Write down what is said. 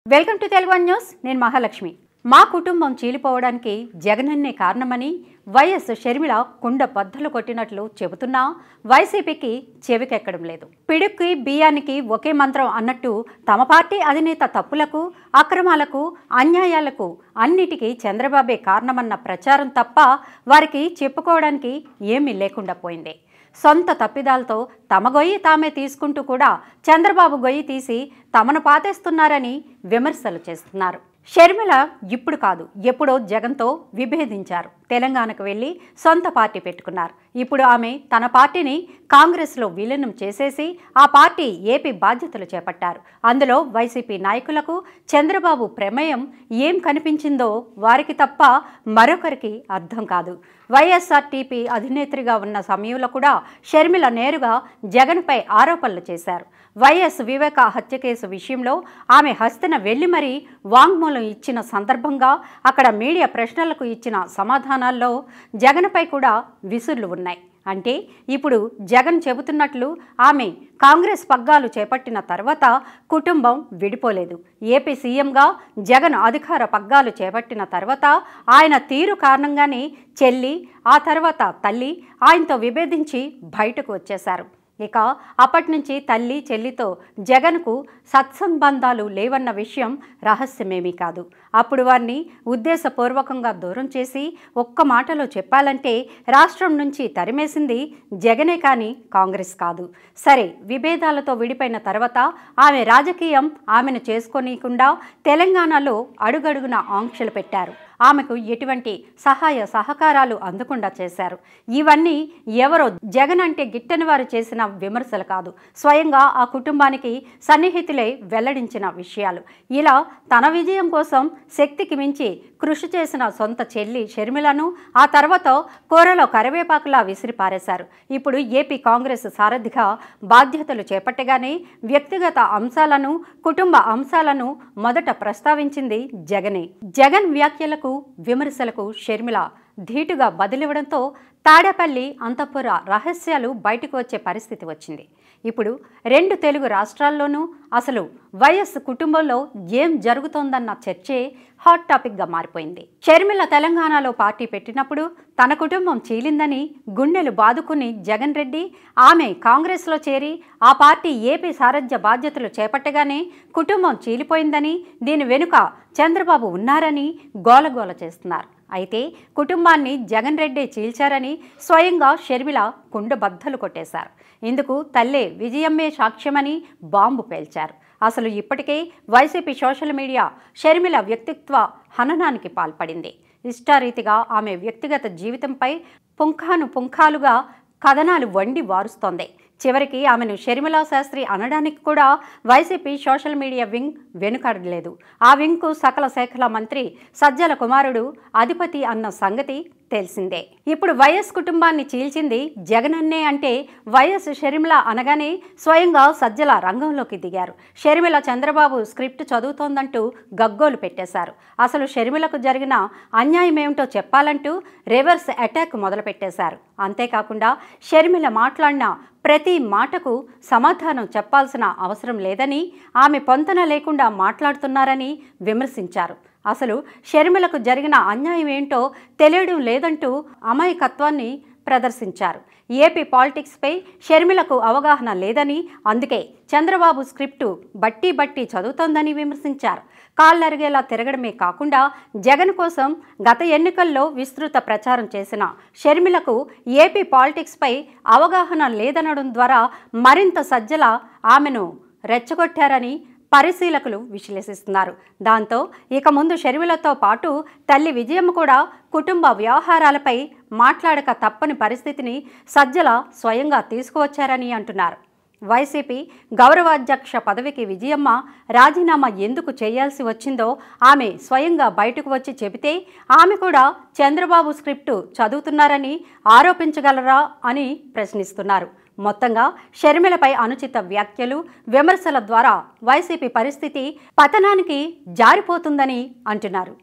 Welcome to Telugu one news. నేను మహాలక్ష్మి. మా కుటుంబం చీలిపోవడానికి జగనన్నే కారణమని వైఎస్ షర్మిల కుండ బద్దలు కొట్టినట్లు చెబుతున్నా వైసీపీకి చెవికెక్కడం లేదు. పిడుక్కి బియ్యానికి ఒకే మంత్రం అన్నట్టు తమ పార్టీ అధినేత తప్పులకు, అక్రమాలకు, అన్యాయాలకు అన్నిటికీ చంద్రబాబే కారణమన్న ప్రచారం తప్ప వారికి చెప్పుకోవడానికి ఏమీ లేకుండా పోయింది. సొంత తప్పిదాలతో తమ గొయ్యి తామే తీసుకుంటూ కూడా చంద్రబాబు గొయ్యి తీసి తమను పాతేస్తున్నారని విమర్శలు చేస్తున్నారు. షర్మిల ఇప్పుడు కాదు, ఎప్పుడో జగన్తో విభేదించారు. తెలంగాణకు వెళ్ళి సొంత పార్టీ పెట్టుకున్నారు. ఇప్పుడు ఆమె తన పార్టీని కాంగ్రెస్లో విలీనం చేసేసి ఆ పార్టీ ఏపీ బాధ్యతలు చేపట్టారు. అందులో వైసీపీ నాయకులకు చంద్రబాబు ప్రమేయం ఏం కనిపించిందో వారికి తప్ప మరొకరికి అర్థం కాదు. వైఎస్ఆర్టీపీ అధినేత్రిగా ఉన్న సమయంలో కూడా షర్మిల నేరుగా జగన్పై ఆరోపణలు చేశారు. వైఎస్ వివేక హత్య కేసు విషయంలో ఆమె హస్తన వెళ్లి మరీ వాంగ్మూలం ఇచ్చిన సందర్భంగా అక్కడ మీడియా ప్రశ్నలకు ఇచ్చిన సమాధానాల్లో జగన్పై కూడా విసుర్లు ఉన్నాయి. అంటే ఇప్పుడు జగన్ చెబుతున్నట్లు ఆమె కాంగ్రెస్ పగ్గాలు చేపట్టిన తర్వాత కుటుంబం విడిపోలేదు. ఏపీ సీఎంగా జగన్ అధికార పగ్గాలు చేపట్టిన తర్వాత ఆయన తీరు కారణంగానే చెల్లి, ఆ తర్వాత తల్లి ఆయనతో విభేదించి బయటకు వచ్చేశారు. ఇక అప్పటి నుంచి తల్లి, చెల్లితో జగన్కు సత్సంబంధాలు లేవన్న విషయం రహస్యమేమీ కాదు. అప్పుడు వారిని ఉద్దేశపూర్వకంగా దూరం చేసి ఒక్క మాటలో చెప్పాలంటే రాష్ట్రం నుంచి తరిమేసింది జగనే కానీ కాంగ్రెస్ కాదు. సరే, విభేదాలతో విడిపోయిన తర్వాత ఆమె రాజకీయం ఆమెను చేసుకోనీయకుండా తెలంగాణలో అడుగడుగున ఆంక్షలు పెట్టారు. ఆమెకు ఎటువంటి సహాయ సహకారాలు అందకుండా చేశారు. ఇవన్నీ ఎవరో జగన్ అంటే గిట్టని వారు చేసిన విమర్శలు కాదు, స్వయంగా ఆ కుటుంబానికి సన్నిహితులే వెల్లడించిన విషయాలు. ఇలా తన విజయం కోసం శక్తికి మించి కృషి చేసిన సొంత చెల్లి షర్మిలను ఆ తర్వాత కూరలో కరివేపాకులా విసిరి పారేశారు. ఇప్పుడు ఏపీ కాంగ్రెస్ సారథిగా బాధ్యతలు చేపట్టగానే వ్యక్తిగత అంశాలను, కుటుంబ అంశాలను మొదట ప్రస్తావించింది జగనే. జగన్ వ్యాఖ్యలకు, విమర్శలకు షర్మిల ధీటుగా బదిలివ్వడంతో తాడేపల్లి అంతఃపుర రహస్యాలు బయటకు వచ్చే పరిస్థితి వచ్చింది. ఇప్పుడు రెండు తెలుగు రాష్ట్రాల్లోనూ అసలు వైఎస్ కుటుంబంలో ఏం జరుగుతోందన్న చర్చే హాట్ టాపిక్గా మారిపోయింది. షర్మిల తెలంగాణలో పార్టీ పెట్టినప్పుడు తన కుటుంబం చీలిందని గుండెలు బాదుకుని జగన్ రెడ్డి, ఆమె కాంగ్రెస్లో చేరి ఆ పార్టీ ఏపీ సారథ్య బాధ్యతలు చేపట్టగానే కుటుంబం చీలిపోయిందని, దీని వెనుక చంద్రబాబు ఉన్నారని గోలగోల చేస్తున్నారు. అయితే కుటుంబాన్ని జగన్ రెడ్డి చీల్చారని స్వయంగా షర్మిల కుండబద్దలు కొట్టేశారు. ఇందుకు తల్లే విజయమ్మే సాక్ష్యమని బాంబు పేల్చారు. అసలు ఇప్పటికే వైసీపీ సోషల్ మీడియా షర్మిల వ్యక్తిత్వ హననానికి పాల్పడింది. ఇష్టారీతిగా ఆమె వ్యక్తిగత జీవితంపై పుంఖానుపుంఖాలుగా కథనాలు వండి వారుస్తోంది. చివరికి ఆమెను షర్మిలా శాస్త్రి అనడానికి కూడా వైసీపీ సోషల్ మీడియా వింగ్ వెనుకాడలేదు. ఆ వింగ్కు సకల శాఖల మంత్రి సజ్జల కుమారుడు అధిపతి అన్న సంగతి తెలిసిందే. ఇప్పుడు వైఎస్ కుటుంబాన్ని చీల్చింది జగనన్నే అంటే వైఎస్ షర్మిల అనగానే స్వయంగా సజ్జల రంగంలోకి దిగారు. షర్మిల చంద్రబాబు స్క్రిప్ట్ చదువుతోందంటూ గగ్గోలు పెట్టేశారు. అసలు షర్మిలకు జరిగిన అన్యాయం ఏమిటో చెప్పాలంటూ రివర్స్ అటాక్ మొదలుపెట్టేశారు. అంతేకాకుండా షర్మిల మాట్లాడిన ప్రతి మాటకు సమాధానం చెప్పాల్సిన అవసరం లేదని, ఆమె పొంతన లేకుండా మాట్లాడుతున్నారని విమర్శించారు. అసలు షర్మిలకు జరిగిన అన్యాయం ఏంటో తెలియడం లేదంటూ అమాయకత్వాన్ని ప్రదర్శించారు. ఏపీ పాలిటిక్స్పై షర్మిలకు అవగాహన లేదని, అందుకే చంద్రబాబు స్క్రిప్టు బట్టి చదువుతోందని విమర్శించారు. కాళ్ళరిగేలా తిరగడమే కాకుండా జగన్ కోసం గత ఎన్నికల్లో విస్తృత ప్రచారం చేసిన షర్మిలకు ఏపీ పాలిటిక్స్పై అవగాహన లేదనడం ద్వారా మరింత సజ్జల ఆమెను రెచ్చగొట్టారని పరిశీలకులు విశ్లేషిస్తున్నారు. దాంతో ఇక ముందు షర్మిలతో పాటు తల్లి విజయమ్మ కూడా కుటుంబ వ్యవహారాలపై మాట్లాడక తప్పని పరిస్థితిని సజ్జల స్వయంగా తీసుకువచ్చారని అంటున్నారు. వైసీపీ గౌరవాధ్యక్ష పదవికి విజయమ్మ రాజీనామా ఎందుకు చేయాల్సి వచ్చిందో ఆమె స్వయంగా బయటకు వచ్చి చెబితే ఆమె కూడా చంద్రబాబు స్క్రిప్టు చదువుతున్నారని ఆరోపించగలరా అని ప్రశ్నిస్తున్నారు. మొత్తంగా షర్మిలపై అనుచిత వ్యాఖ్యలు, విమర్శల ద్వారా వైసీపీ పరిస్థితి పతనానికి జారిపోతుందని అంటున్నారు.